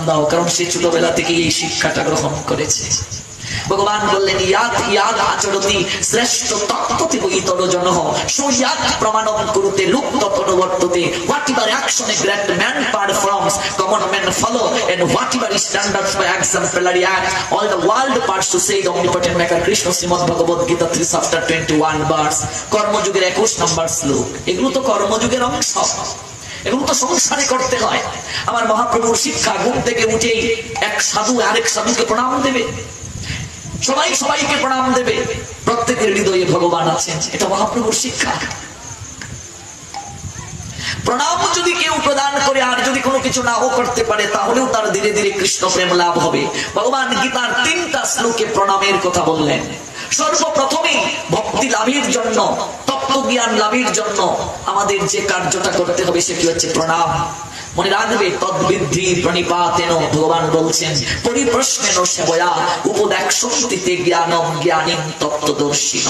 দাও, কারণ সে ছোটবেলা থেকে এই শিক্ষাটা গ্রহণ করেছে। ভগবান বললেন ইয়াত ইয়াত আচরতি শ্রেষ্ঠ তত্ত্বতি বহিতর জনঃ সুয়াত প্রমাণম কুরুতে লুপ্ত তনবর্ততে। whatever action a great man performs common men follow, and whatever standards by exemplary act all the world parts to say the omnipotent maker Krishna Srimad Bhagavad Gita 3 chapter 21 verse। কর্মযুগের 21 নম্বর শ্লোক। এগুলো তো কর্মযুগের অংশ, এগুলো তো সংসারে করতে হয়। আমার মহাপ্রভুর শিক্ষা, ঘুম থেকে উঠেই এক সাধু আরেক সাধুকে প্রণাম দেবে, সবাই সবাইকে প্রণাম দেবে, প্রত্যেকের হৃদয়ে ভগবান আছেন, এটা মহাপ্রভুর শিক্ষা। প্রণাম যদি কেউ প্রদান করে আর যদি কোনো কিছু নাও করতে পারে, তাহলেও তার ধীরে ধীরে কৃষ্ণ প্রেম লাভ হবে। ভগবান গীতার 3টা শ্লোকে প্রণামের কথা বললেন। সর্বপ্রথমে ভক্তি লাভের জন্য, তত্ত্বজ্ঞান লাভের জন্য আমাদের যে কার্যটা করতে হবে সেটি হচ্ছে প্রণাম। মনে রাখবে, তদ্বিদ্ধি প্রণিপাতেন, ভগবান বলছেন পরিপ্রশ্নেন সেবয়া উপদেক্ষন্তিতে জ্ঞানম জ্ঞানীন তত্ত্বদর্শিনঃ।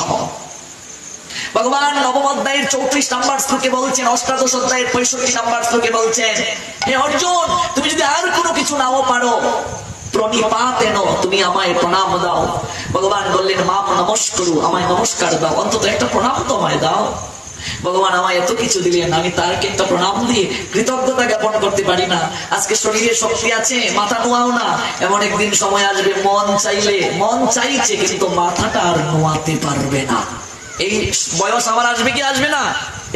ভগবান নবম অধ্যায়ের 34 নম্বর শ্লোকে বলছেন, অষ্টাদশ অধ্যায়ের 65 নম্বর শ্লোকে বলছেন, হে অর্জুন, তুমি যদি আর কোনো কিছু নাও পারো, প্রণিপাতেন, তুমি আমায় প্রণাম দাও। ভগবান বললেন মাম নমস্কারু, আমায় নমস্কার দাও, অন্তত একটা প্রণাম তো আমায় দাও। ভগবান আমায় এত কিছু দিলেন, আমি তারকে একটা প্রণাম দিয়ে কৃতজ্ঞতা জ্ঞাপন করতে পারি না? আজকে শরীরে শক্তি আছে, মাথা নোয়াও না, এমন একদিন সময় আসবে মন চাইলে, মন চাইছে কিন্তু মাথাটা আর নোয়াতে পারবে না। এই বয়স আমার আসবে কি আসবে না?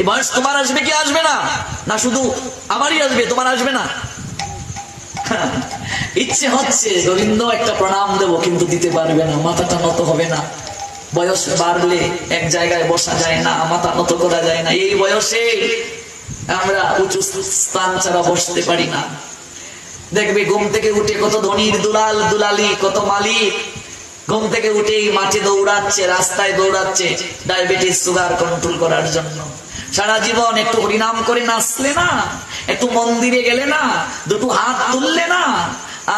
এই বয়স তোমার আসবে কি আসবে না? না শুধু আমারই আসবে, তোমার আসবে না? ইচ্ছে হচ্ছে গোবিন্দ একটা প্রণাম দেবো, কিন্তু দিতে পারবে না, মাথাটা নত হবে না। বয়স বাড়লে এক জায়গায় বসা যায় না, মাথা নত করা যায় না। এই বয়সে আমরা উঁচু স্থান ছাড়া বসতে পারি না। দেখবে ঘুম থেকে উঠে কত ধনীর দুলাল দুলালি, কত মালিক ঘুম থেকে উঠেই মাঠে দৌড়াচ্ছে, রাস্তায় দৌড়াচ্ছে ডায়াবেটিস সুগার কন্ট্রোল করার জন্য। সারা জীবন একটু হরিনাম করে নাচলে না, একটু মন্দিরে গেলে না, দুটো হাত তুললে না,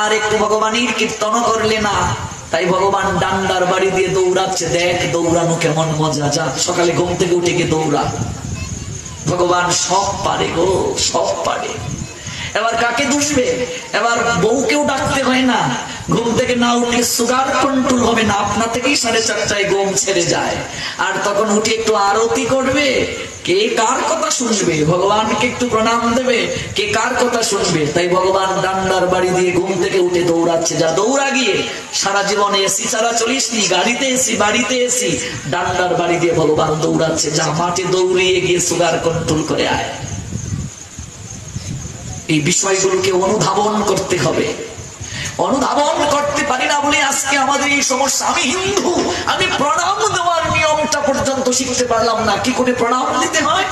আর একটু ভগবানের কীর্তন করলে না, তাই ভগবান ডান্ডার বাড়ি দিয়ে দৌড়াচ্ছে। দেখ দৌড়ানো কেমন মজা, যা সকালে ঘুম থেকে উঠে গিয়ে দৌড়া। ভগবান সব পারে গো, সব পারে। এবার কাকে দুষবে? এবার বউকেও ডাকতে হয় না, ঘুম থেকে না উঠলে সুগার কন্ট্রোল হবে না, আপনা থেকেই 4:30 ঘুম ছেড়ে যায়। আর তখন উঠে একটু আরতি করবে, কে কার কথা শুনবে? ভগবানকে একটু প্রণাম দেবে, কে কার কথা শুনবে? তাই ভগবান ডান্ডার বাড়ি দিয়ে ঘুম থেকে উঠে দৌড়াচ্ছে। যা দৌড়া গিয়ে, সারা জীবনে এসি ছাড়া চলিসনি, গাড়িতে এসি, বাড়িতে এসি, ডান্ডার বাড়ি দিয়ে ভগবান দৌড়াচ্ছে। যা মাঠে দৌড়িয়ে গিয়ে সুগার কন্ট্রোল করে আয়। এই বিষয়গুলোকে অনুধাবন করতে হবে। অনুধাবন করতে পারি না বলে আজকে আমাদের এই সমস্যা। আমি হিন্দু, আমি প্রণাম দেওয়ার নিয়মটা পর্যন্ত শিখতে পারলাম না, কি করে প্রণাম দিতে হয়।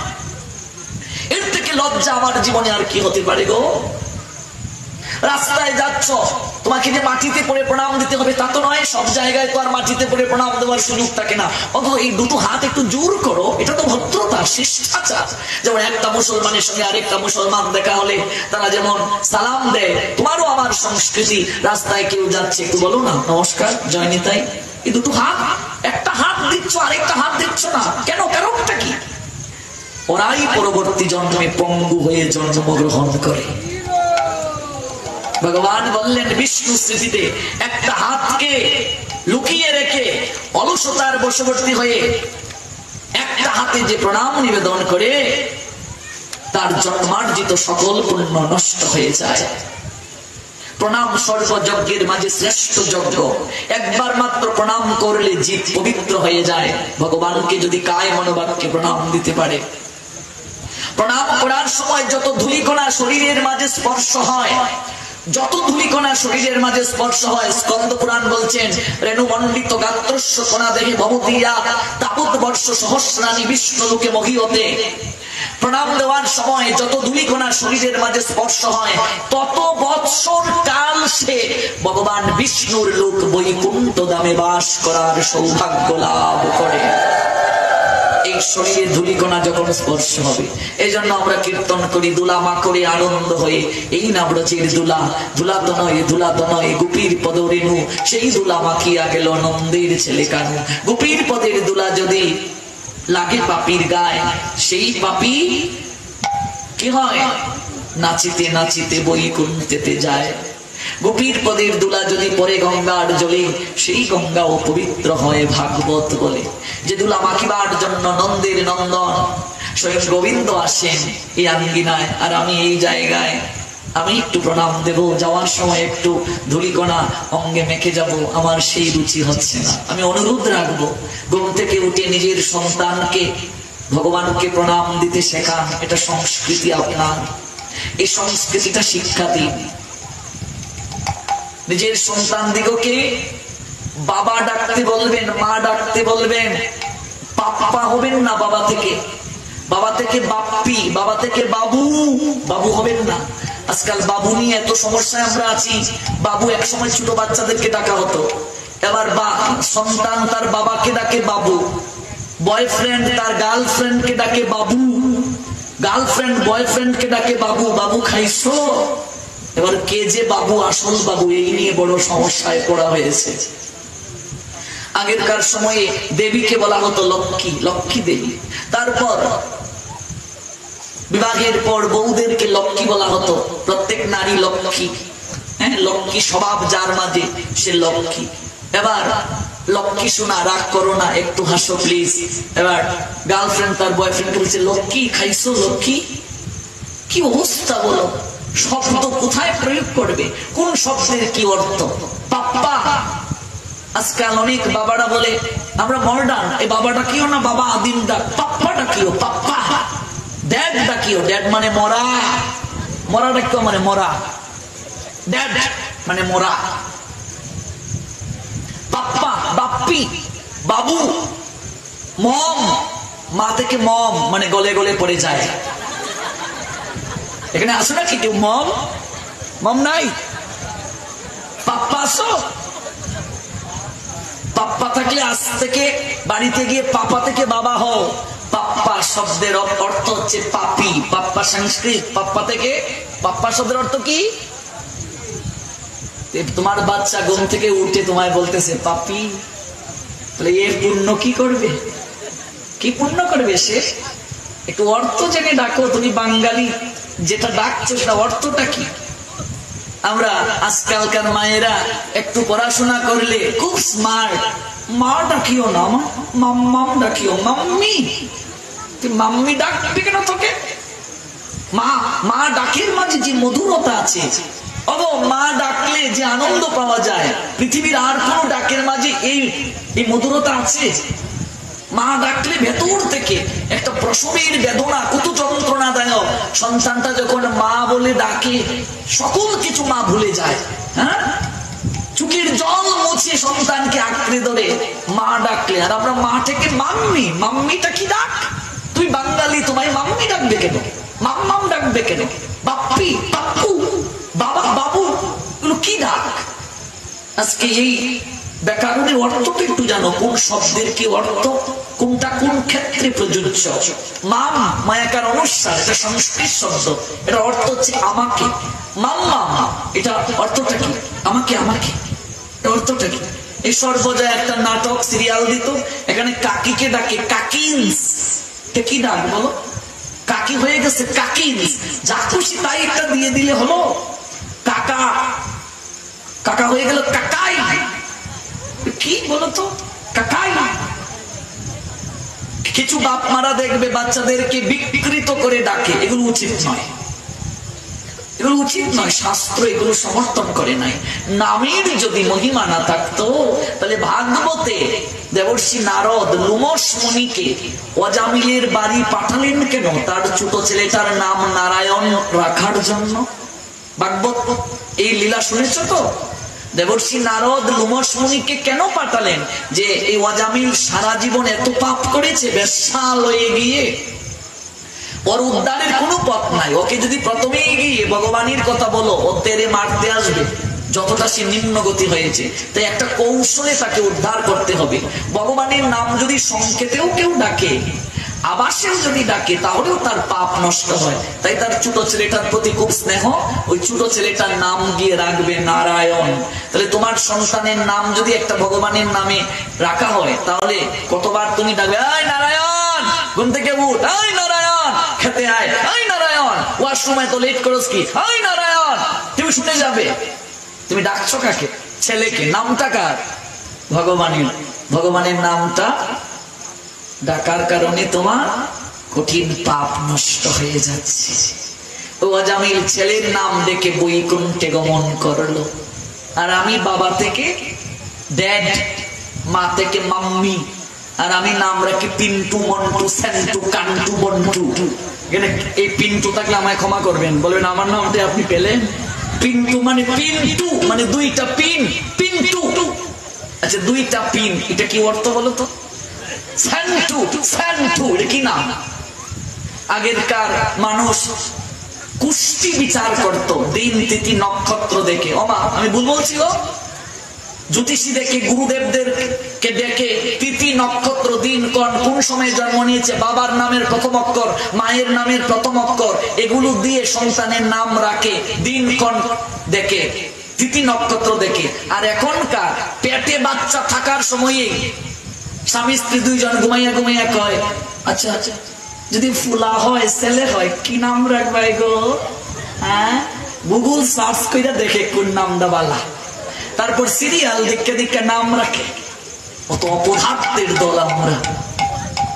এর থেকে লজ্জা আমার জীবনে আর কি হতে পারে গো? রাস্তায় যাচ্ছ, তোমাকে যে মাটিতে পড়ে প্রণাম দিতে হবে তা তো নয়, সব জায়গায় তো আর মাটিতে পড়ে প্রণাম দেওয়ার সুযোগ থাকে না। অথবা এই দুটো হাত একটু জোর করো, এটা তো ভদ্রতা, শিষ্টাচার। যেমন একটা মুসলমানের সঙ্গে আরেকটা মুসলমান দেখা হলে তারা যেমন সালাম দেয়, তোমারও আমার সংস্কৃতি। রাস্তায় কেউ যাচ্ছে, একটু বলো না নমস্কার, জয় নিতাই। এই দুটো হাত, একটা হাত দিচ্ছ আরেকটা হাত দিচ্ছ না কেন? কারণটা কি? ওরাই পরবর্তী জন্মে পঙ্গু হয়ে জন্মগ্রহণ করে। ভগবান বললেন বিষ্ণু স্মৃতিতে একটা হাতকে লুকিয়ে রেখে অলসতার বশবর্তী হয়ে একটা হাতে যে প্রণাম নিবেদন করে, তার জন্মার্জিত সকল পুণ্য নষ্ট হয়ে যায়। প্রণাম সর্বযজ্ঞের মাঝে শ্রেষ্ঠ যজ্ঞ। একবার মাত্র প্রণাম করলে জীব পবিত্র হয়ে যায়, ভগবানকে যদি কায় মনোবাক্যে প্রণাম দিতে পারে। প্রণাম করার সময় যত ধূলিকণা শরীরের মাঝে স্পর্শ হয়, যত ধূলিকণা শরীরের মাঝে স্পর্শ হয়, স্কন্দ পুরাণ বলছেন রেণুমণ্ডিত গাত্রস্য কণা দেহে ভবতিয়া তাপত বর্ষ সহস্রাণী বিষ্ণুলোকে মহীয়তে। প্রণাম দেওয়ার সময় যত ধূলিকণা শরীরের মাঝে স্পর্শ হয়, তত বৎসর কাল সে ভগবান বিষ্ণুর লোক বৈকুণ্ঠ ধামে বাস করার সৌভাগ্য লাভ করে। এই শরীরে ধূলিকণা যখন স্পর্শ হবে, এই জন্য আমরা কীর্তন করি দুলা মা করে আনন্দ হয়ে। এই না ব্রজের দুলা, দুলা তো নয়, দুলা তো নয়, গোপীর পদ রেণু, সেই দুলা মাখিয়া গেল নন্দের ছেলে কানু। গোপীর পদের দুলা যদি লাগে পাপির গায়ে, সেই পাপি কি হয়? নাচিতে নাচিতে বৈকুণ্ঠেতে যায়। গোপীর পদের দুলা যদি পরে গঙ্গার জলে, সেই গঙ্গাও পবিত্র হয় ভাগবত বলে। যে দুলা মাখিবার জন্য নন্দের নন্দন স্বয়ং গোবিন্দ আসেন এই আঙ্গিনায়, আর আমি এই জায়গায় আমি একটু প্রণাম দেব, যাওয়ার সময় একটু ধুলিকণা অঙ্গে মেখে যাব, আমার সেই রুচি হচ্ছে না। আমি অনুরোধ রাখবো, ঘুম থেকে উঠে নিজের সন্তানকে ভগবানকে প্রণাম দিতে শেখান। এটা সংস্কৃতি আপনার, এই সংস্কৃতিটা শিক্ষা দিন। নিজের সন্তান দিগকে বাবা ডাকতে বলবেন, মা ডাকতে বলবেন। পাপ্পা হবেন না বাবা থেকে, বাবা থেকে বাপ্পি, বাবা থেকে বাবু, বাবু হবেন না। আজকাল বাবু নিয়ে এত সমস্যায় আমরা আছি। বাবু এক সময় ছোট বাচ্চাদেরকে ডাকা হতো, এবার সন্তান তার বাবাকে ডাকে বাবু, বয়ফ্রেন্ড তার গার্লফ্রেন্ডকে ডাকে বাবু, গার্লফ্রেন্ড বয়ফ্রেন্ডকে ডাকে বাবু। বাবু খাইছো? এবার কে যে বাবু, আসল বাবু, এই নিয়ে বড় সমস্যায় পড়া হয়েছে। আগেরকার সময়ে দেবীকে বলা হতো লক্ষ্মী, লক্ষ্মী দেবী। তারপর বিবাহের পর বউদেরকে লক্ষ্মী বলা হতো, প্রত্যেক নারী লক্ষ্মী। হ্যাঁ, লক্ষ্মী স্বভাব যার মাঝে সে লক্ষ্মী। এবার লক্ষ্মী শোনা, রাগ করো না, একটু হাসো প্লিজ। এবার গার্লফ্রেন্ড তার বয়ফ্রেন্ডকে বলছে লক্ষ্মী খাইছো? লক্ষ্মী কি অবস্থা বলো? শব্দ কোথায় প্রয়োগ করবে, কোন শব্দের কি অর্থ? পাপ্পা। আজকাল অনেক বাবারা বলে আমরা মডার্ন, এই বাবা ডাকিও না, বাবা আদিম ডাক। পাপ্পা ডাকিও, পাপ্পা। ড্যাড ডাকিও, ড্যাড মানে মরা, মরা ডাকিও মানে মরা, ড্যাড মানে মরা। পাপ্পা, বাপ্পি, বাবু, মম, মা থেকে মম মানে গলে গলে পড়ে যায়। এখানে আসো নাকি কেউ? মম, মম নাই? পাপ্পা আসো? পাপ্পা থাকলে আজ থেকে বাড়িতে গিয়ে পাপা থেকে বাবা হও। পাপ্পা শব্দের অর্থ হচ্ছে পাপি। পাপ্পা সংস্কৃত, পাপ্পা থেকে, পাপ্পা শব্দের অর্থ কি? তোমার বাচ্চা ঘুম থেকে উঠে তোমায় বলতেছে পাপি, তাহলে এর পুণ্য কি করবে? কি পুণ্য করবে সে? একটু অর্থ জেনে ডাকো। তুমি বাঙালি, যেটা ডাকছো সেটা অর্থটা কি? আমরা আজকালকার মায়েরা একটু পড়াশোনা করলে খুব স্মার্ট। মা ডাকিও না, মাম্মাম ডাকিও, মাম্মি। তুই মাম্মি ডাকবে কেন তোকে? মা, মা ডাকের মাঝে যে মধুরতা আছে, অগো মা ডাকলে যে আনন্দ পাওয়া যায়, পৃথিবীর আর কোন ডাকের মাঝে এই মধুরতা আছে? মা ডাকলে ভেতর থেকে একটা প্রসবের বেদনা, কত যন্ত্রণাদায়ক। সন্তানটা যখন মা বলে ডাকে, সকল কিছু মা ভুলে যায়। হ্যাঁ, চোখের জল মুছে সন্তানকে আঁকড়ে ধরে মা ডাকলে। আর আমরা মা থেকে মাম্মি, মাম্মিটা কি ডাক? তুই বাঙালি, তোমায় মাম্মি ডাকবে কেন? মাম্মাম ডাকবে কেন? বাপ্পি, পাপ্পু, বাবা, বাবু, এগুলো কি ডাক? আজকে এই ব্যাকরণের অর্থটা একটু জানো, কোন শব্দের কি অর্থ, কোনটা কোন ক্ষেত্রে প্রযোজ্য। মাম মায়াকার অনুসার, এটা সংস্কৃত শব্দ, এটা অর্থ হচ্ছে আমাকে। মাম্মা, এটা অর্থটা কি? আমাকে, আমাকে, এটা অর্থটা কি? এই সর্বজয়া একটা নাটক সিরিয়াল দিত, এখানে কাকিকে ডাকে কাকিন্স। কি ডাক বলো? কাকি হয়ে গেছে কাকিন্স। যা খুশি তাই একটা দিয়ে দিলে হলো। কাকা, কাকা হয়ে গেল কাকাই। কি বলতো? কাকাই। কিছু বাপ মারা দেখবে বাচ্চাদেরকে বিকৃত করে ডাকে, এগুলো উচিত নয়, এগুলো উচিত নয়। শাস্ত্র এগুলো সমর্থন করে নাই। নামের যদি মহিমা না থাকতো, তাহলে ভাগবতে দেবর্ষি নারদ লুমস মুনিকে অজামিলের বাড়ি পাঠালেন কেন? তার ছোট ছেলেটার নাম নারায়ণ রাখার জন্য। ভাগবত এই লীলা শুনেছ তো? দেবর্ষি নারদ লুমস মুনিকে কেন পাঠালেন? যে এই অজামিল সারা জীবন এত পাপ করেছে, বেশ্যালয়ে গিয়ে ওর উদ্ধারের কোনো পথ নাই। ওকে যদি প্রথমেই গিয়ে ভগবানের কথা বলো, ও তেরে মারতে আসবে, যতটা সে নিম্নগতি হয়েছে। তাই একটা কৌশলে তাকে উদ্ধার করতে হবে। ভগবানের নাম যদি সংকেতেও কেউ ডাকে, আবাসেও যদি ডাকে, তাহলেও তার পাপ নষ্ট হয়। তাই তার ছোট ছেলেটার প্রতি খুব স্নেহ, ওই ছোট ছেলেটার নাম গিয়ে রাখবে নারায়ণ। তাহলে তোমার সন্তানের নাম যদি একটা ভগবানের নামে রাখা হয়, তাহলে কতবার তুমি ডাকবে, এই নারায়ণ, ঘুম থেকে উঠ, এই নারায়ণ, খেতে আয়, এই নারায়ণ, ওয়াশরুমে তো লেট করস কি, এই নারায়ণ। তুমি শুনে যাবে, তুমি ডাকছো কাকে? ছেলেকে। নামটা কার? ভগবানের। ভগবানের নামটা ডাকার কারণে তোমার কঠিন পাপ নষ্ট হয়ে যাচ্ছে। ও আজামিল ছেলের নাম ডেকে বৈকুণ্ঠে গমন করলো, আর আমি বাবা থেকে ড্যাড, মা থেকে মাম্মি, আর আমি নাম রাখি পিন্টু, মন্টু, সেন্টু, কান্টু, বন্টু। এই পিন্টু থাকলে আমায় ক্ষমা করবেন, বলবেন আমার নামটা আপনি পেলেন। পিন্টু মানে পিন্টু মানে দুইটা পিন, পিন্টু। আচ্ছা দুইটা পিন, এটা কি অর্থ বলো তো? সেন্টু, সেন্টু এটা কি নাম? আগেরকার মানুষ কুষ্টি বিচার করত দিন তিথি নক্ষত্র দেখে। ওমা আমি ভুল বলছি গো? জ্যোতিষী দেখে, গুরুদেবদেরকে ডেকে তিথি নক্ষত্র দিন কোন সময় জন্ম নিয়েছে, বাবার নামের প্রথম অক্ষর, মায়ের নামের প্রথম অক্ষর, এগুলো দিয়ে সন্তানের নাম রাখে দিন কোন দেখে, তিথি নক্ষত্র দেখে। আর এখনকার পেটে বাচ্চা থাকার সময়ে স্বামী স্ত্রী দুইজন ঘুমাইয়া ঘুমাইয়া কয়, আচ্ছা আচ্ছা যদি ফুলা হয় ছেলে হয় কি নাম রাখবাই গো? হ্যাঁ, গুগল সার্চ করে দেখে কোন নামটা বালা, তারপর সিরিয়াল দেখে দেখে নাম রাখে। অত অপদার্থের দল আমরা।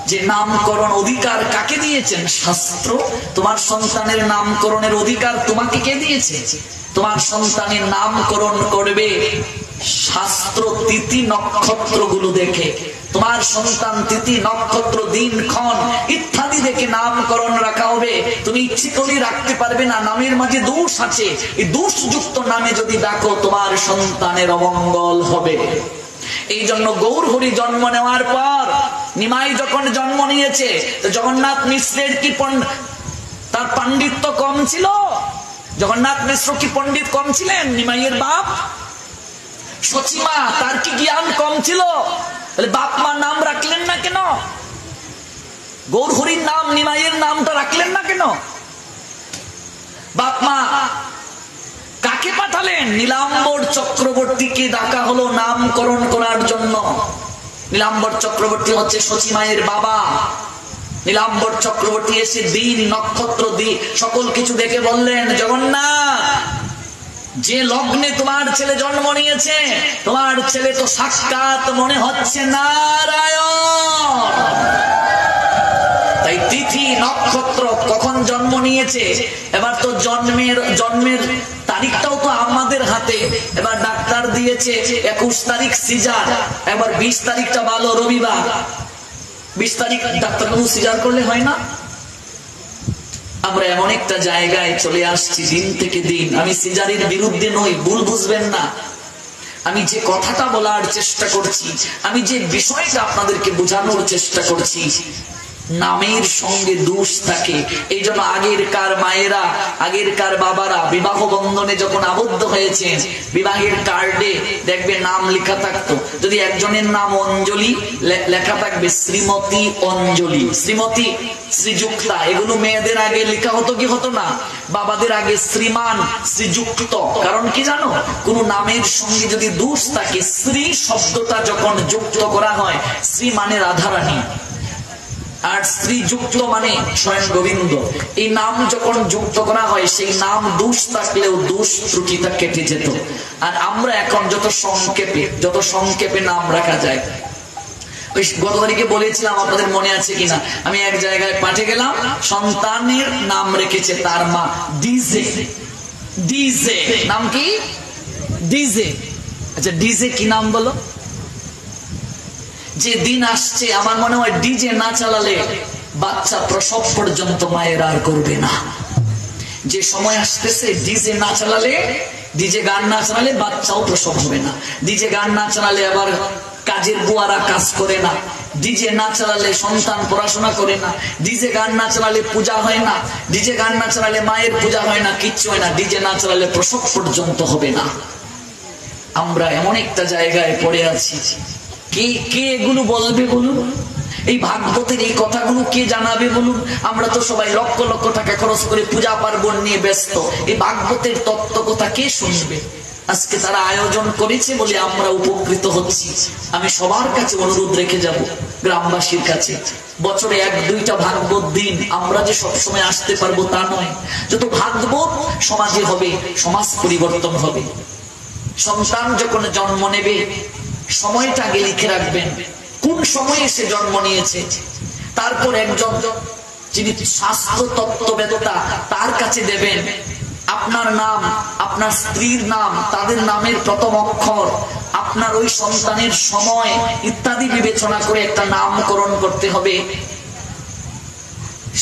যে নামকরণ অধিকার কাকে দিয়েছেন? শাস্ত্র। তোমার সন্তানের নামকরণের অধিকার তোমাকে কে দিয়েছে? তোমার সন্তানের নামকরণ করবে শাস্ত্র তিথি নক্ষত্র গুলো দেখে। তোমার সন্তান তিথি নক্ষত্র দিন ক্ষণ ইত্যাদি দেখে নামকরণ রাখা হবে। তুমি ইচ্ছে করে রাখতে পারবে না, নামের মাঝে দোষ আছে। এই দোষযুক্ত নামে যদি ডাকো তোমার সন্তানের অমঙ্গল হবে। এই জন্য গৌরহরি জন্ম নেওয়ার পর নিমাই যখন জন্ম নিয়েছে, জগন্নাথ মিশ্রের কি তার পাণ্ডিত্য কম ছিল? জগন্নাথ মিশ্র কি পণ্ডিত কম ছিলেন? নিমাইয়ের বাপ সচিমা, তার কি জ্ঞান কম ছিল? বাপ মা নাম রাখলেন না কেন? গৌরহরির নাম নিমাইয়ের নামটা রাখলেন না কেন? বাপ মা কাকে পাঠালেন? নীলাম্বর চক্রবর্তীকে ডাকা হলো নামকরণ করার জন্য। নীলাম্বর চক্রবর্তী হচ্ছে সচিমায়ের বাবা। নীলাম্বর চক্রবর্তী এসে দিন নক্ষত্র সকল কিছু দেখে বললেন, জগন্নাথ যে লগ্নে তোমার ছেলে জন্ম নিয়েছে, তোমার ছেলে তো সাক্ষাৎ মনে হচ্ছে নারায়ণ। তাই তিথি নক্ষত্র কখন জন্ম নিয়েছে, এবার তো জন্মের তারিখটাও তো আমাদের হাতে। এবার ডাক্তার দিয়েছে 21 তারিখ সিজার, এবার 20 তারিখটা ভালো রবিবার। 20 তারিখ ডাক্তারবাবু সিজার করলে হয় না? আমরা এমন একটা জায়গায় চলে আসছি দিন থেকে দিন। আমি সিজারের বিরুদ্ধে নই, ভুল বুঝবেন না। আমি যে কথাটা বলার চেষ্টা করছি, আমি যে বিষয়টা আপনাদেরকে বোঝানোর চেষ্টা করছি, নামের সঙ্গে দোষ থাকে। এই জন্য আগেরকার মায়েরা, আগেরকার বাবারা বিবাহ বন্ধনে যখন আবদ্ধ হয়েছেন, বিবাহের কার্ডে দেখবে নাম লেখা থাকতো। যদি একজনের নাম অঞ্জলি, লেখা থাকবে শ্রীমতী অঞ্জলি, শ্রীমতী, শ্রীযুক্তা। এগুলো মেয়েদের আগে লেখা হতো কি হতো না? বাবাদের আগে শ্রীমান, শ্রীযুক্ত। কারণ কি জানো? কোন নামের সঙ্গে যদি দোষ থাকে, শ্রী শব্দটা যখন যুক্ত করা হয়, শ্রী মানে রাধারানী, আর শ্রীযুক্ত মানে স্বয়ং গোবিন্দ। এই নাম যখন যুক্ত করা হয়, সেই নাম দোষ থাকলেও দোষ ত্রুটিটা কেটে যেত। আর আমরা এখন যত সংক্ষেপে নাম রাখা যায়। ওই গত তারিখে বলেছিলাম, আপনাদের মনে আছে কিনা, আমি এক জায়গায় পাঠে গেলাম, সন্তানের নাম রেখেছে তার মা ডিজে। ডিজে নাম কি? ডিজে। আচ্ছা ডিজে কি নাম বলো? যে দিন আসছে, আমার মনে হয় ডিজে না চালালে বাচ্চা প্রসব পর্যন্ত মায়ের আর করবে না। যে সময় আসতেছে ডিজে না চালালে, ডিজে গান না চালালে বাচ্চাও প্রসব হবে না। ডিজে গান না চালালে আবার কাজের বুয়ারা কাজ করে না। ডিজে না চালালে সন্তান পড়াশোনা করে না। ডিজে গান না চালালে পূজা হয় না। ডিজে গান না চালালে মায়ের পূজা হয় না, কিচ্ছু হয় না। ডিজে না চালালে প্রসব পর্যন্ত হবে না। আমরা এমন একটা জায়গায় পড়ে আছি, কে এগুলো বলবে বলুন? এই ভাগবতের এই কথাগুলো কে জানাবে বলুন? আমরা তো সবাই লক্ষ লক্ষ টাকা খরচ করে পূজা পার্বণ নিয়ে ব্যস্ত। এই ভাগবতের তত্ত্ব কথা কে শুনবে? আজকে তারা আয়োজন করেছে বলে আমরা উপকৃত হচ্ছি। আমি সবার কাছে অনুরোধ রেখে যাব, গ্রামবাসীর কাছে, বছরে 1-2টা ভাগবত দিন। আমরা যে সবসময় আসতে পারবো তা নয়। যত ভাগবত সমাজে হবে, সমাজ পরিবর্তন হবে। সন্তান যখন জন্ম নেবে সময়টা আগে লিখে রাখবেন, কোন সময়ে সে জন্ম নিয়েছে। তারপর একজন যিনি স্বাস্থ্য তত্ত্ববেত্তা তার কাছে দেবেন আপনার নাম, আপনার স্ত্রীর নাম, তাদের নামের প্রথম অক্ষর, আপনার ওই সন্তানের সময় ইত্যাদি বিবেচনা করে একটা নামকরণ করতে হবে।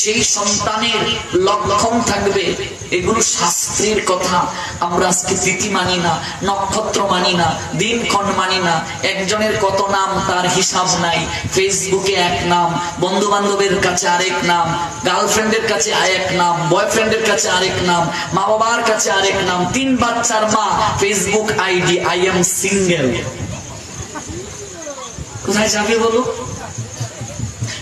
সেই সন্তানের লক্ষণ থাকবে। এগুলো শাস্ত্রের কথা। আমরা আজকে তিথি মানি না, নক্ষত্র মানি না, দিনক্ষণ মানি না। একজনের কত নাম তার হিসাব নাই। ফেসবুকে এক নাম, বন্ধু বান্ধবের কাছে আরেক নাম, গার্লফ্রেন্ডের কাছে আরেক নাম, বয়ফ্রেন্ডের কাছে আরেক নাম, মা বাবার কাছে আরেক নাম। 3 বাচ্চার মা, Facebook ID I am single. কোথায় যাবে বলো?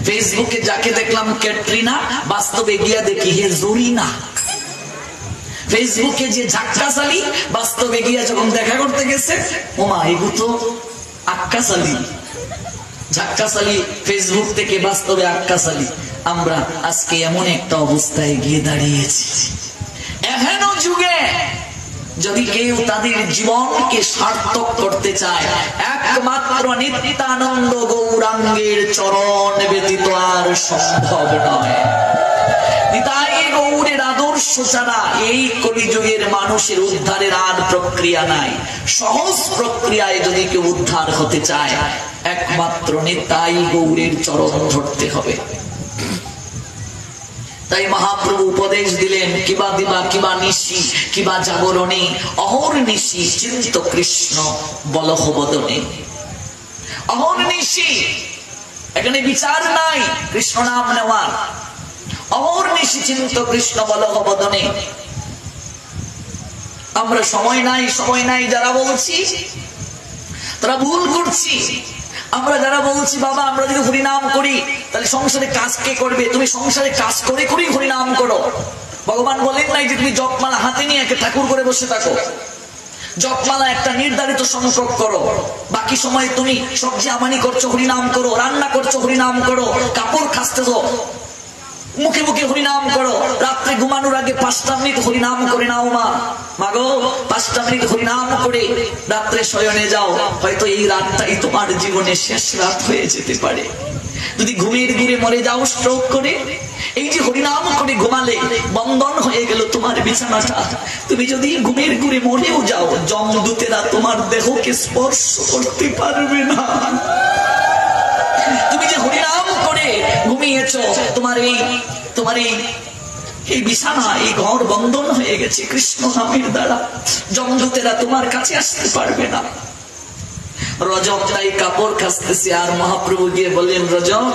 ফেসবুকে যাকে দেখলাম ক্যাটরিনা, বাস্তবে গিয়া দেখি হে জরিনা। ফেসবুকে যে ঝাক্কাশালী, বাস্তবে গিয়া যখন দেখা করতে গেছে ওমা এগু তো আক্কাশালী। ঝাক্কাশালী ফেসবুক থেকে বাস্তবে আক্কাশালী। আমরা আজকে এমন একটা অবস্থায় গিয়ে দাঁড়িয়েছি। এখনো যুগে যদি কেউ তাদের জীবনকে সার্থক করতে চায়, একমাত্র নিত্যানন্দ গৌরাঙ্গের চরণ ব্যতীত আর সম্ভব নয়। নিতাই গৌরের আদর্শ ছাড়া এই কলিযুগের মানুষের উদ্ধারের আর প্রক্রিয়া নাই। সহজ প্রক্রিয়ায় যদি কেউ উদ্ধার হতে চায়, একমাত্র নিতাই গৌরের চরণ ধরতে হবে। তাই মহাপ্রভু উপদেশ দিলেন, কিবা দিবা কিবা নিশি কিবা জাগরণে, অহর্নিশি চিন্ত কৃষ্ণ বলহ বদনে। অহর্নিশি, এখানে বিচার নাই কৃষ্ণ নাম নেওয়ার। অহর্নিশি চিন্ত কৃষ্ণ বলহ বদনে। আমরা সময় নাই যারা বলছি তারা ভুল করছি। আমরা যারা বলছি বাবা আমরা যদি হরিনাম করি তাহলে সংসারে কাজ কে করবে, তুমি সংসারে কাজ করে করেই হরিনাম করো। ভগবান বলেন নাই যে তুমি জপমালা হাতে নিয়ে একে ঠাকুর করে বসে থাকো। জপমালা একটা নির্ধারিত সংখ্যক করো, বাকি সময় তুমি সবজি আমানি করছো হরিনাম করো, রান্না করছো হরিনাম করো, কাপড় কাচতেছো মুখে মুখে হরিনাম করো। রাত্রে ঘুমানোর আগে 5টা মিনিট হরিনাম করে নাও। মাগো 5টা মিনিট হরিনাম করে রাত্রে শয়নে যাও। হয়তো এই রাতটাই তোমার জীবনে শেষ রাত হয়ে যেতে পারে। যদি ঘুমের ঘুরে মরে যাও স্ট্রোক করে, এই যে হরিনাম করে ঘুমালে বন্ধন হয়ে গেল তোমার বিছানাটা। তুমি যদি ঘুমের ঘুরে মরেও যাও, যমদূতেরা তোমার দেহকে স্পর্শ করতে পারবে না। তুমি যে হরিনাম করে ঘুমিয়েছো, তোমার এই বিছানা, এই ঘর বন্ধন হয়ে গেছে কৃষ্ণ নামের দ্বারা। যমদূতেরা তোমার কাছে আসতে পারবে না। রজব তাই কাপড় কাচতেছে, আর মহাপ্রভু গিয়ে বললেন রজব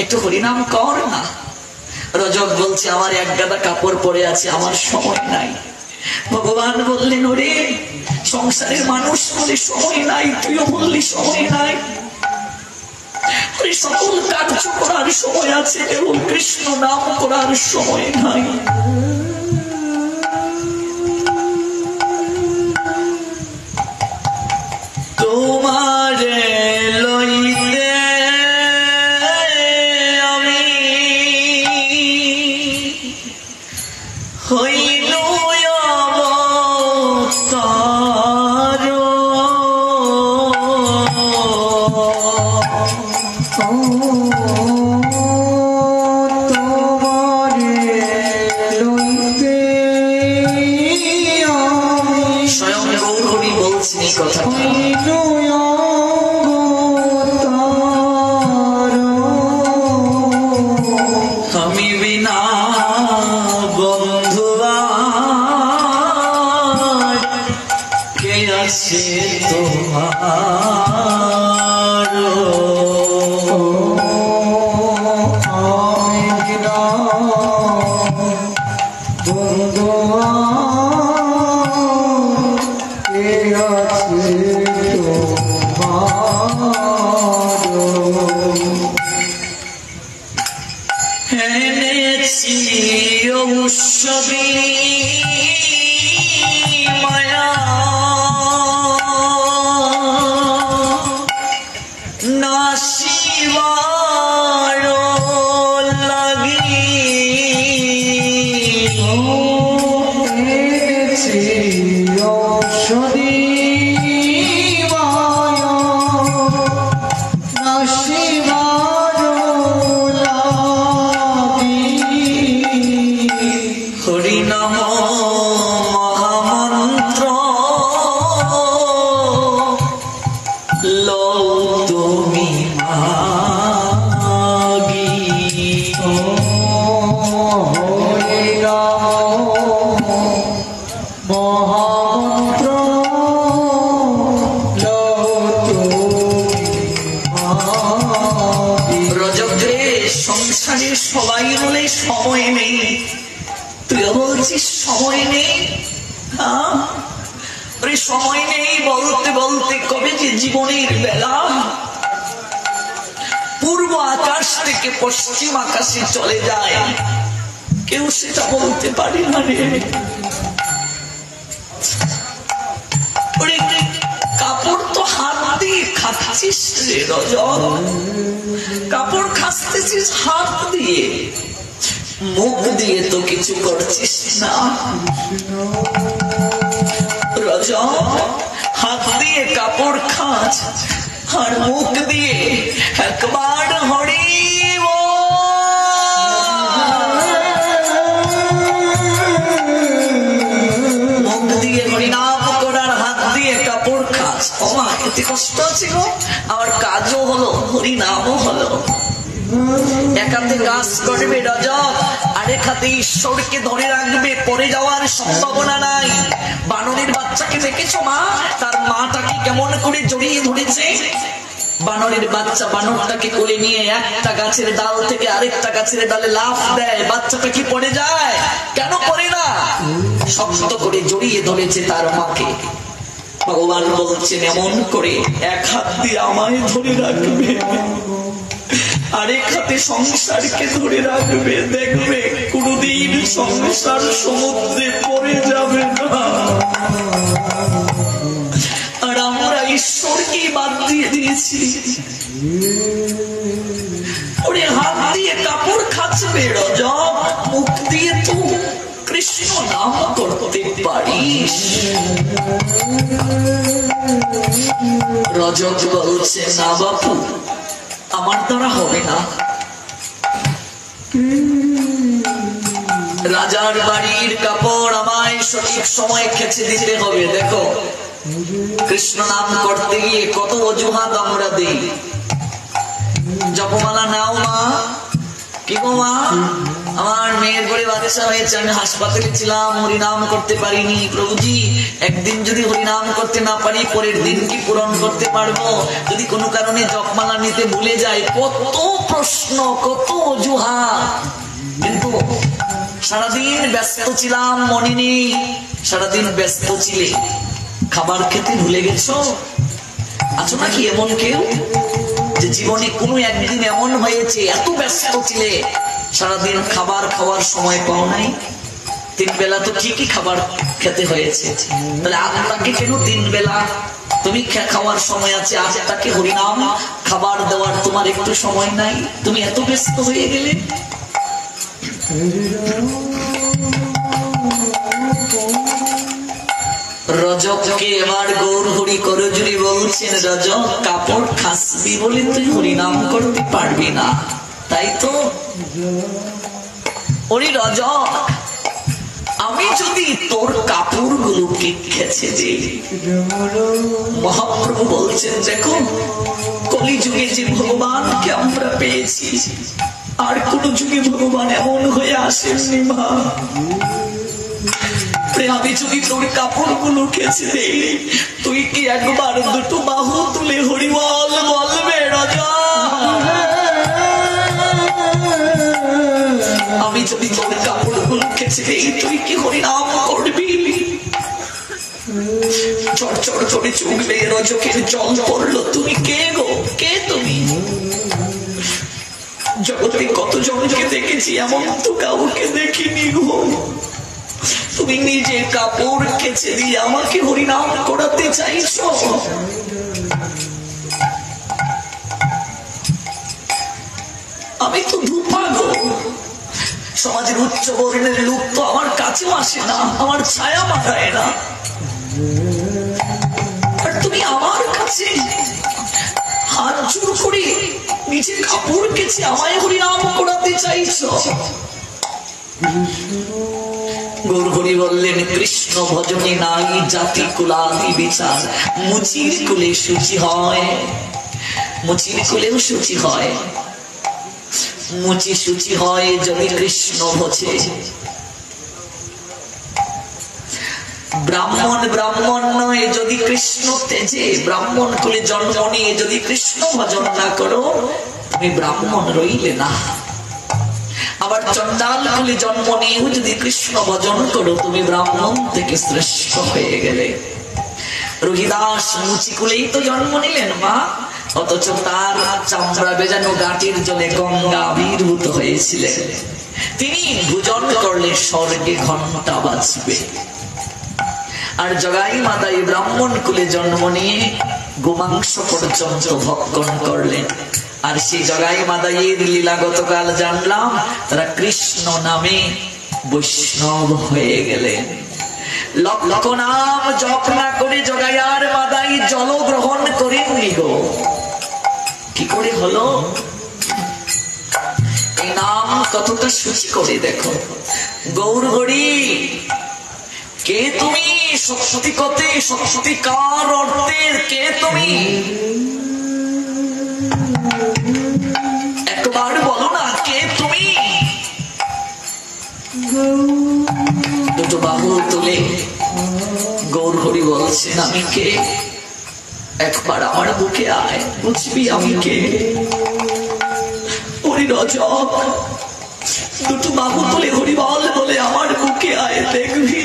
একটু হরিনাম কর না। রজব বলছে আমার এক গাদা কাপড় পরে আছে, আমার সময় নাই। ভগবান বললেন ওরে সংসারের মানুষ বলে সময় নাই, তুইও বললি সময় নাই। সকল কার্য করার সময় আছে, কেবল কৃষ্ণ নাম করার সময় নাই। তোমার লইতে আমি হইল অবতার, স্বয়ং গৌরহরি বলছেন এই কথা। আমি বিনা বন্ধু কে আছে তোমার, এনেছি ঔষধি মায়া নাশিবার লাগি, এনেছি ঔষধি সবাই বলে সময় নেই, তুই বলছিস সময় নেই। সময় নেই বলতে বলতে কবে যে জীবনের বেলা পূর্ব আকাশ থেকে পশ্চিম আকাশে চলে যায় কেউ সেটা বলতে পারে না রে। কাপড় তো হাত দিয়ে খাচ্ছিস রে রজব, কাপড় খাচ্ছিস হাত দিয়ে, মুখ দিয়ে তো কিছু করছিস না। রজব হাত দিয়ে কাপড় খাস আর মুখ দিয়ে একবার হরি মুখ দিয়ে হরিনাম করার, হাত দিয়ে কাপড় খাস। ওমা এতে কষ্ট ছিল, আমার কাজও হলো হরিনামও হলো। এক হাতে কাজ করবে রজব, আরেক হাতে ঈশ্বরকে ধরে রাখবে, পরে যাওয়ার সম্ভাবনা নাই। বানরের বাচ্চাকে দেখেছো মা, তার মাটাকে কেমন করে জড়িয়ে ধরেছে। বানরের বাচ্চা বানরটাকে কোলে নিয়ে একটা গাছের ডাল থেকে আরেকটা গাছের ডালে লাফ দেয়, বাচ্চাটা কি পড়ে যায়? কেন পড়ে না? শক্ত করে জড়িয়ে ধরেছে তার মাকে। ভগবান বলছেন এমন করে এক হাত দিয়ে আমায় ধরে রাখবে, আরেক হাতে সংসারকে ধরে রাখবে, দেখবে কোনদিন সংসার সমুদ্রে পড়ে যাবে না। আর আমরা ঈশ্বরকে বাদ দিয়ে দিয়েছি। ওরে হাত দিয়ে কাপড় খাচ্ছে রজব, মুখ দিয়ে তো কৃষ্ণ নাম করতে পারিস। রজব বলছে না বাপু, আমার দ্বারা হবে না। রাজার বাড়ির কাপড় আমায় সঠিক সময় খেচে দিতে হবে। দেখো কৃষ্ণ নাম করতে গিয়ে কত অজুহাত আমরা দিই। জপমালা নাও মা, কি গো মা, আমার মেয়ের ঘরে বাচ্চা হয়েছে, আমি হাসপাতালে ছিলাম, হরিনাম করতে পারিনি। প্রভুজি একদিন যদি হরিনাম করতে না পারি পরের দিন কি পূরণ করতে পারবো? যদি কোনো কারণে জপমালা নিতে ভুলে যাই, কত প্রশ্ন, কত অজুহাত। কিন্তু সারাদিন ব্যস্ত ছিলাম, মনে নেই। সারাদিন ব্যস্ত ছিলে, খাবার খেতে ভুলে গেছো? আছো নাকি এমন কেউ যে জীবনে কোনো একদিন এমন হয়েছে এত ব্যস্ত ছিলে সারাদিন খাবার খাওয়ার সময় পাও নাই? তিন বেলা তো কি কি খাবার খেতে হয়েছে, তাহলে আত্মাকে কেন তিন বেলা তুমি খাওয়ার সময় আছে, আত্মাকে হরিনাম খাবার দেওয়ার তোমার একটু সময় নাই? তুমি এত ব্যস্ত হয়ে গেলে। রজবকে এবার গৌর হরি করজুরি বলছেন, রজব কাপড় খাসবি বলে তুই হরিনাম করতে পারবি না, তাই তো? ওরে রজব, আমি যদি তোর কাপড় গুলোকে খেচে দিই। মহাপ্রভু বলছেন দেখো কলিযুগে যে ভগবানকে আমরা পেয়েছি আর কোন যুগে ভগবান এমন হয়ে আসেননি মা। আমি যদি তোর কাপড় গুলো খেচে দিই, তুই কি একবার দুটো বাহু তুলে হরিবল বলবে রাজা? আমি যদি তোর কাপড় গুলো খেচে দিই, তুই কি হরিনাম করবি? চড় চড় করে চোখ বেয়ে রজকের জল পড়লো। তুমি কে গো, কে তুমি? জগতে কতজনকে দেখেছি, এমন তো কাউকে দেখিনি গো। তুমি নিজে কাপড় খেচে দিয়ে আমাকে হরিনাম করাতে চাইছো? আমি তো ধূপা গো, সমাজের উচ্চ বর্ণের লোক তো আমার কাছেও আসে না, আমার ছায়া মাথায় না। যে কাপড় কেচে আমায় হরিনাম করাতে চাইছো? গৌর হরি বললেন, কৃষ্ণ ভজনে নাই জাতি কুলাদি বিচার। মুচির কুলে শুচি হয়, মুচির কুলেও শুচি হয়। মুচি শুচি হয় যদি কৃষ্ণ ভজে। ব্রাহ্মণ ব্রাহ্মণ নয় যদি কৃষ্ণ তেজে। ব্রাহ্মণ কুলে জন্ম নিয়ে যদি কৃষ্ণ ভজন না করো, তুমি ব্রাহ্মণ রইলে না। আবার চন্ডাল কুলে জন্ম নিয়েও যদি কৃষ্ণ ভজন করো, তুমি ব্রাহ্মণ থেকে শ্রেষ্ঠ হয়ে গেলে। রঘুদাস মুচি কুলেই তো জন্ম নিলেন মা, অথচ তার চামড়া বেজানো গাটির জলে গঙ্গা আবির্ভূত হয়েছিলেন। তিনি ভোজন করলে স্বর্গে ঘন্টা বাজবে। আর জগাই মাতাই ব্রাহ্মণ কুলে জন্ম নিয়ে গোমাংস পর্যন্ত ভক্ষণ করলেন। আর সেই জগাই মাদাইয়ের লীলা গতকাল জানলাম, তারা কৃষ্ণ নামে বৈষ্ণব হয়ে গেলেন। লক্ষ নাম জপ না করে জগাইয়ার মাদাই জল গ্রহণ করেননি গো। কি করে হলো? এই নাম কতটা শুচি করে দেখো। গৌর হরি কে তুমি? সত্যি কতে সত্যিকার অর্থের কে তুমি? একবার বলো না, কে তুমি? দুটো বাহু তুলে গৌর হরি বলছেন, আমি কে? একবার আমার বুকে আয়, বুঝবি আমি কে। হরি রজক দুটো বাহু তুলে হরি বলে আমার বুকে আয়, দেখবি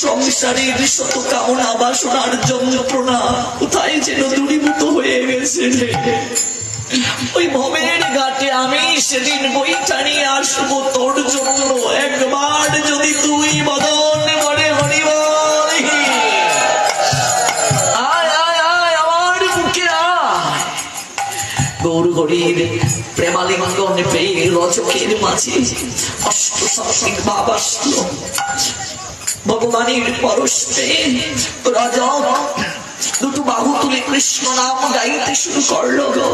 সংসারের শত কামনা বাসনার যন্ত্রণা কোথায় যেন দূরীভূত হয়ে গেছে। ওই ভবের ঘাটে আমি সেদিন বইটা নিয়ে আসবো তোর জন্য। একবার যদি তুই বদন করে হরি বল, আয় আয় আয় আমার বুকে আয়। গৌর হরির প্রেমালিঙ্গন পেয়ে রজকের মাঝে অষ্ট সাত্বিক ভাব আসলো। ভগবানের পরশে রজক দুটো বাহু তুলে কৃষ্ণ নাম গাইতে শুরু করলো গো।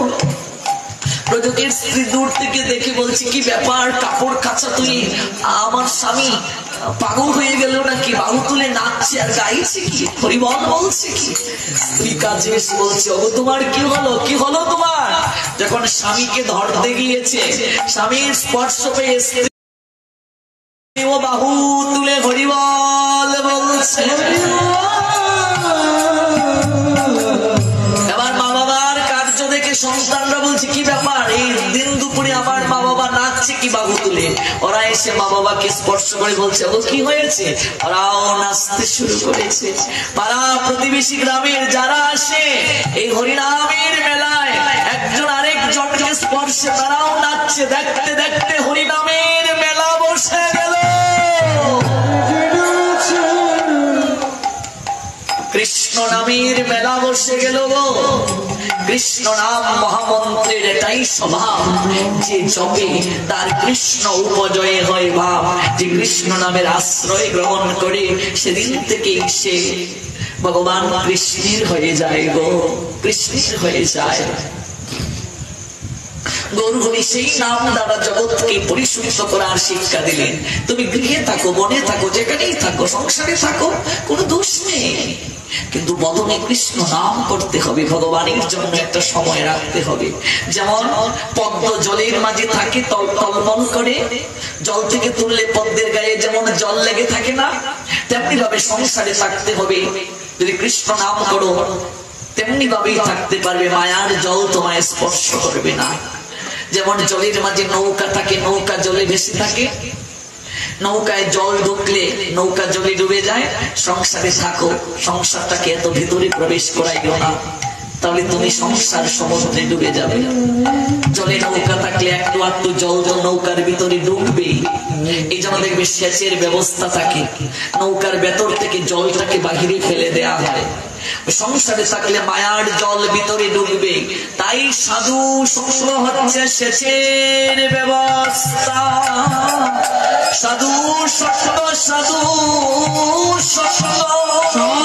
রজকের স্ত্রী দূর থেকে দেখে বলছে, কি ব্যাপার, কাপড় কাচা তুই? আমার স্বামী পাগল হয়ে গেল নাকি? বাহু তুলে নাচছে আর গাইছে কি, হরিবল বলছে কি? স্ত্রী কাজে এসে বলছে, ওগো তোমার কি হলো? কি হলো তোমার? যখন স্বামীকে ধরতে গিয়েছে, স্বামীর স্পর্শ পেয়ে ও বাহু তুলে হরিবল বলছে। এবার মা বাবার কার্য দেখে সন্তানরা বলছে, কি ব্যাপার, এই দিন দুপুরে আমার মা বাবা নাচছে কি বাহু তুলে? ওরা এসে মা বাবাকে স্পর্শ করে বলছে, ও কি হয়েছে? ওরাও নাচতে শুরু করেছে। পাড়া প্রতিবেশী গ্রামের যারা আসে এই হরিনামের মেলায়, একজন আরেকজনকে স্পর্শে তারাও নাচছে। দেখতে দেখতে হরিনামের মেলা বসে গেল। কৃষ্ণ নামের মেলা বসে গেল গো। কৃষ্ণ নাম মহামন্ত্রের এটাই স্বভাব, যে জপে তার কৃষ্ণ উপজয় হয় ভাব। যে কৃষ্ণ নামের আশ্রয় গ্রহণ করে, সেদিন থেকে সে ভগবান কৃষ্ণের হয়ে যায় গো, কৃষ্ণের হয়ে যায়। গৌর হরি সেই নাম দ্বারা জগৎকে পরিশুদ্ধ করার শিক্ষা দিলেন। তুমি গৃহে থাকো, বনে থাকো, যেখানেই থাকো, সংসারে থাকো, কোনো দোষ নেই, কিন্তু বদনে কৃষ্ণ নাম করতে হবে। ভগবানের জন্য একটা সময় রাখতে হবে। যেমন পদ্ম জলের মাঝে থাকে, টলমল করে, জল থেকে তুললে পদ্মের গায়ে যেমন জল লেগে থাকে না, তেমনি ভাবে সংসারে থাকতে হবে। যদি কৃষ্ণ নাম করো, তেমনি ভাবেই থাকতে পারবে। মায়ার জল তোমায় স্পর্শ করবে না। যেমন জলের মাঝে নৌকা থাকে, নৌকা জলে ভেসে থাকে, নৌকায় জল ঢুকলে নৌকা জলে ডুবে যায়। সংসারে থাকো, সংসারটাকে এত ভিতরে প্রবেশ করাইও না, তাহলে তুমি সংসার সমুদ্রে ডুবে যাবে। জলে নৌকা থাকলে একটু আধটু জল নৌকার ভিতরে ঢুকবে। এই জন্য দেখবে সেচের ব্যবস্থা থাকে, নৌকার ভেতর থেকে জলটাকে বাহিরে ফেলে দেয়া হয়। সংসারে থাকলে মায়ার জল ভিতরে ঢুকবে। তাই সাধু সঙ্গ হচ্ছে সেচের ব্যবস্থা। সাধু সঙ্গ, সাধু সঙ্গ